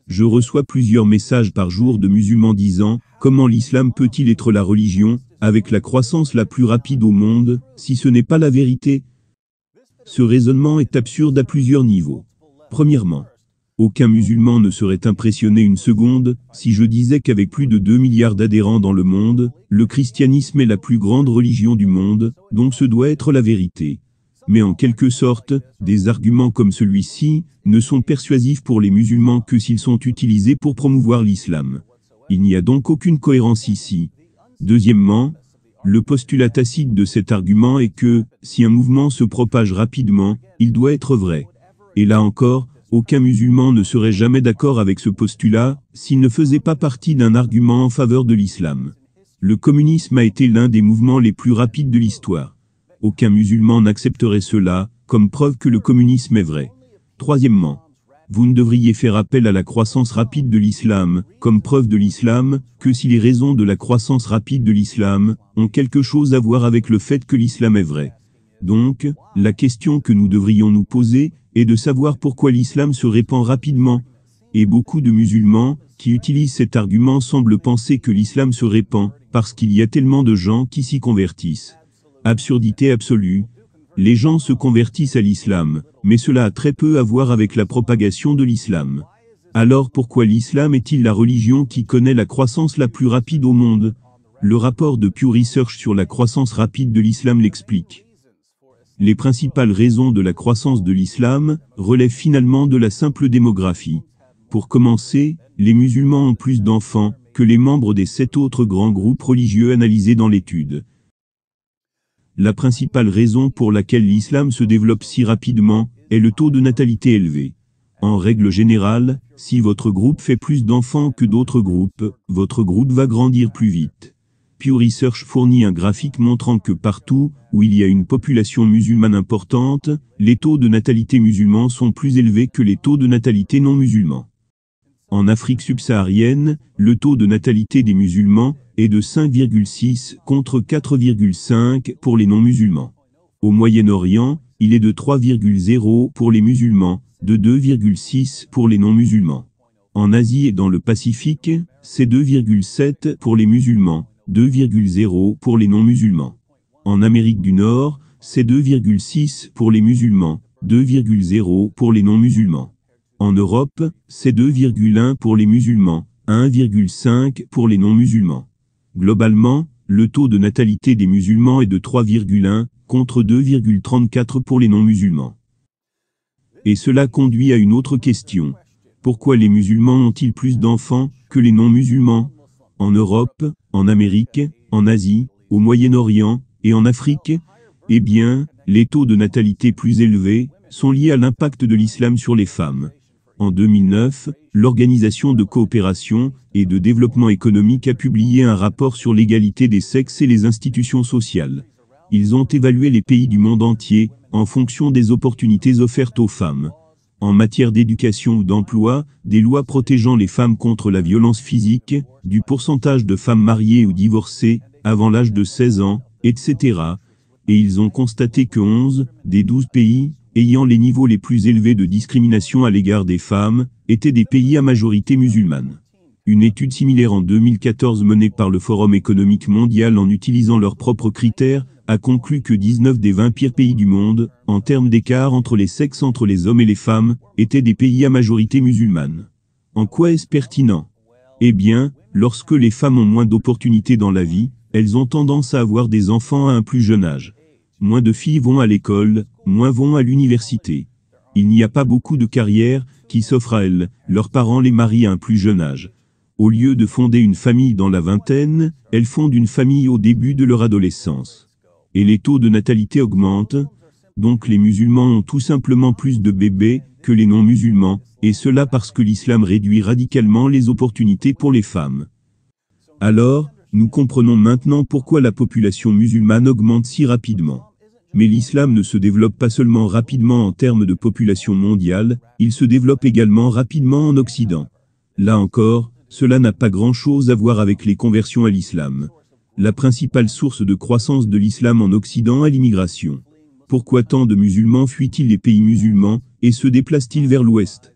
Je reçois plusieurs messages par jour de musulmans disant « Comment l'islam peut-il être la religion, avec la croissance la plus rapide au monde, si ce n'est pas la vérité ?» Ce raisonnement est absurde à plusieurs niveaux. Premièrement, aucun musulman ne serait impressionné une seconde si je disais qu'avec plus de 2 milliards d'adhérents dans le monde, le christianisme est la plus grande religion du monde, donc ce doit être la vérité. Mais en quelque sorte, des arguments comme celui-ci ne sont persuasifs pour les musulmans que s'ils sont utilisés pour promouvoir l'islam. Il n'y a donc aucune cohérence ici. Deuxièmement, le postulat tacite de cet argument est que, si un mouvement se propage rapidement, il doit être vrai. Et là encore, aucun musulman ne serait jamais d'accord avec ce postulat, s'il ne faisait pas partie d'un argument en faveur de l'islam. Le communisme a été l'un des mouvements les plus rapides de l'histoire. Aucun musulman n'accepterait cela, comme preuve que le communisme est vrai. Troisièmement, vous ne devriez faire appel à la croissance rapide de l'islam, comme preuve de l'islam, que si les raisons de la croissance rapide de l'islam ont quelque chose à voir avec le fait que l'islam est vrai. Donc, la question que nous devrions nous poser est de savoir pourquoi l'islam se répand rapidement. Et beaucoup de musulmans qui utilisent cet argument semblent penser que l'islam se répand parce qu'il y a tellement de gens qui s'y convertissent. Absurdité absolue. Les gens se convertissent à l'islam, mais cela a très peu à voir avec la propagation de l'islam. Alors pourquoi l'islam est-il la religion qui connaît la croissance la plus rapide au monde? Le rapport de Pew Research sur la croissance rapide de l'islam l'explique. Les principales raisons de la croissance de l'islam relèvent finalement de la simple démographie. Pour commencer, les musulmans ont plus d'enfants que les membres des 7 autres grands groupes religieux analysés dans l'étude. La principale raison pour laquelle l'islam se développe si rapidement est le taux de natalité élevé. En règle générale, si votre groupe fait plus d'enfants que d'autres groupes, votre groupe va grandir plus vite. Pew Research fournit un graphique montrant que partout où il y a une population musulmane importante, les taux de natalité musulmans sont plus élevés que les taux de natalité non musulmans. En Afrique subsaharienne, le taux de natalité des musulmans est de 5,6 contre 4,5 pour les non-musulmans. Au Moyen-Orient, il est de 3,0 pour les musulmans, de 2,6 pour les non-musulmans. En Asie et dans le Pacifique, c'est 2,7 pour les musulmans, 2,0 pour les non-musulmans. En Amérique du Nord, c'est 2,6 pour les musulmans, 2,0 pour les non-musulmans. En Europe, c'est 2,1 pour les musulmans, 1,5 pour les non-musulmans. Globalement, le taux de natalité des musulmans est de 3,1 contre 2,34 pour les non-musulmans. Et cela conduit à une autre question. Pourquoi les musulmans ont-ils plus d'enfants que les non-musulmans? En Europe, en Amérique, en Asie, au Moyen-Orient et en Afrique? Eh bien, les taux de natalité plus élevés sont liés à l'impact de l'islam sur les femmes. En 2009, l'Organisation de coopération et de développement économique a publié un rapport sur l'égalité des sexes et les institutions sociales. Ils ont évalué les pays du monde entier en fonction des opportunités offertes aux femmes. En matière d'éducation ou d'emploi, des lois protégeant les femmes contre la violence physique, du pourcentage de femmes mariées ou divorcées avant l'âge de 16 ans, etc. Et ils ont constaté que 11 des 12 pays ayant les niveaux les plus élevés de discrimination à l'égard des femmes, étaient des pays à majorité musulmane. Une étude similaire en 2014 menée par le Forum économique mondial en utilisant leurs propres critères, a conclu que 19 des 20 pires pays du monde, en termes d'écart entre les sexes entre les hommes et les femmes, étaient des pays à majorité musulmane. En quoi est-ce pertinent? Eh bien, lorsque les femmes ont moins d'opportunités dans la vie, elles ont tendance à avoir des enfants à un plus jeune âge. Moins de filles vont à l'école, moins vont à l'université. Il n'y a pas beaucoup de carrières qui s'offrent à elles, leurs parents les marient à un plus jeune âge. Au lieu de fonder une famille dans la vingtaine, elles fondent une famille au début de leur adolescence. Et les taux de natalité augmentent, donc les musulmans ont tout simplement plus de bébés que les non-musulmans, et cela parce que l'islam réduit radicalement les opportunités pour les femmes. Alors, nous comprenons maintenant pourquoi la population musulmane augmente si rapidement. Mais l'islam ne se développe pas seulement rapidement en termes de population mondiale, il se développe également rapidement en Occident. Là encore, cela n'a pas grand-chose à voir avec les conversions à l'islam. La principale source de croissance de l'islam en Occident est l'immigration. Pourquoi tant de musulmans fuient-ils les pays musulmans et se déplacent-ils vers l'Ouest?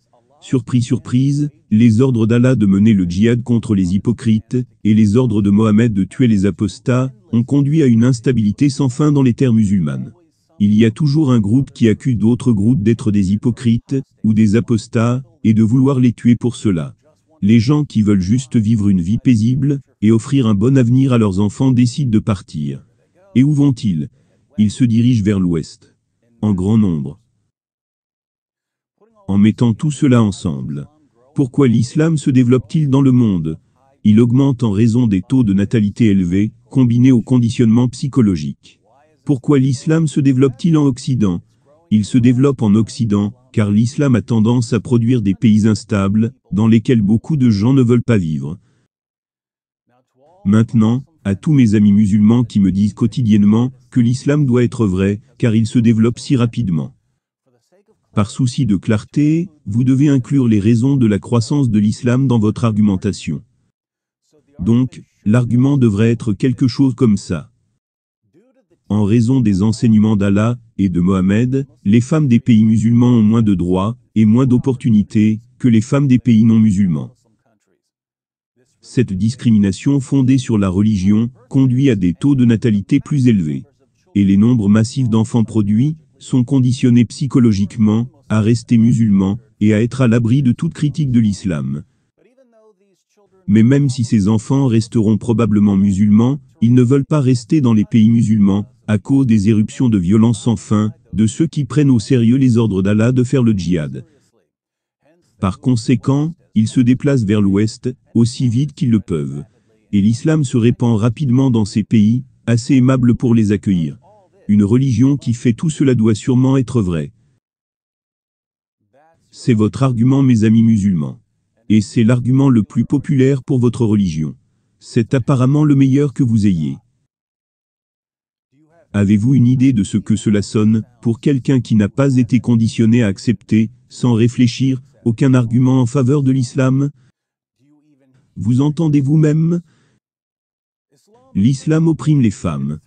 Surprise, surprise, les ordres d'Allah de mener le djihad contre les hypocrites, et les ordres de Mohammed de tuer les apostats, ont conduit à une instabilité sans fin dans les terres musulmanes. Il y a toujours un groupe qui accuse d'autres groupes d'être des hypocrites, ou des apostats, et de vouloir les tuer pour cela. Les gens qui veulent juste vivre une vie paisible, et offrir un bon avenir à leurs enfants décident de partir. Et où vont-ils? Ils se dirigent vers l'ouest. En grand nombre. En mettant tout cela ensemble. Pourquoi l'islam se développe-t-il dans le monde? Il augmente en raison des taux de natalité élevés, combinés au conditionnement psychologique. Pourquoi l'islam se développe-t-il en Occident? Il se développe en Occident, car l'islam a tendance à produire des pays instables, dans lesquels beaucoup de gens ne veulent pas vivre. Maintenant, à tous mes amis musulmans qui me disent quotidiennement que l'islam doit être vrai, car il se développe si rapidement. Par souci de clarté, vous devez inclure les raisons de la croissance de l'islam dans votre argumentation. Donc, l'argument devrait être quelque chose comme ça. En raison des enseignements d'Allah et de Mohammed, les femmes des pays musulmans ont moins de droits et moins d'opportunités que les femmes des pays non musulmans. Cette discrimination fondée sur la religion conduit à des taux de natalité plus élevés. Et les nombres massifs d'enfants produits sont conditionnés psychologiquement à rester musulmans et à être à l'abri de toute critique de l'islam. Mais même si ces enfants resteront probablement musulmans, ils ne veulent pas rester dans les pays musulmans, à cause des éruptions de violence sans fin, de ceux qui prennent au sérieux les ordres d'Allah de faire le djihad. Par conséquent, ils se déplacent vers l'ouest, aussi vite qu'ils le peuvent. Et l'islam se répand rapidement dans ces pays, assez aimables pour les accueillir. Une religion qui fait tout cela doit sûrement être vraie. C'est votre argument, mes amis musulmans. Et c'est l'argument le plus populaire pour votre religion. C'est apparemment le meilleur que vous ayez. Avez-vous une idée de ce que cela sonne, pour quelqu'un qui n'a pas été conditionné à accepter, sans réfléchir, aucun argument en faveur de l'islam? Vous entendez vous-même? L'islam opprime les femmes.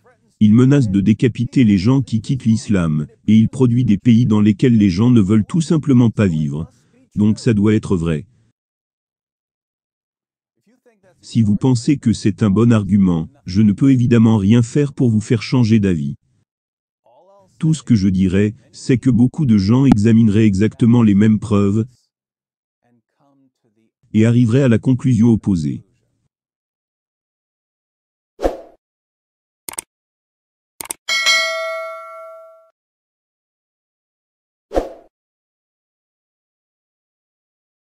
Il menace de décapiter les gens qui quittent l'islam, et il produit des pays dans lesquels les gens ne veulent tout simplement pas vivre. Donc ça doit être vrai. Si vous pensez que c'est un bon argument, je ne peux évidemment rien faire pour vous faire changer d'avis. Tout ce que je dirais, c'est que beaucoup de gens examineraient exactement les mêmes preuves et arriveraient à la conclusion opposée.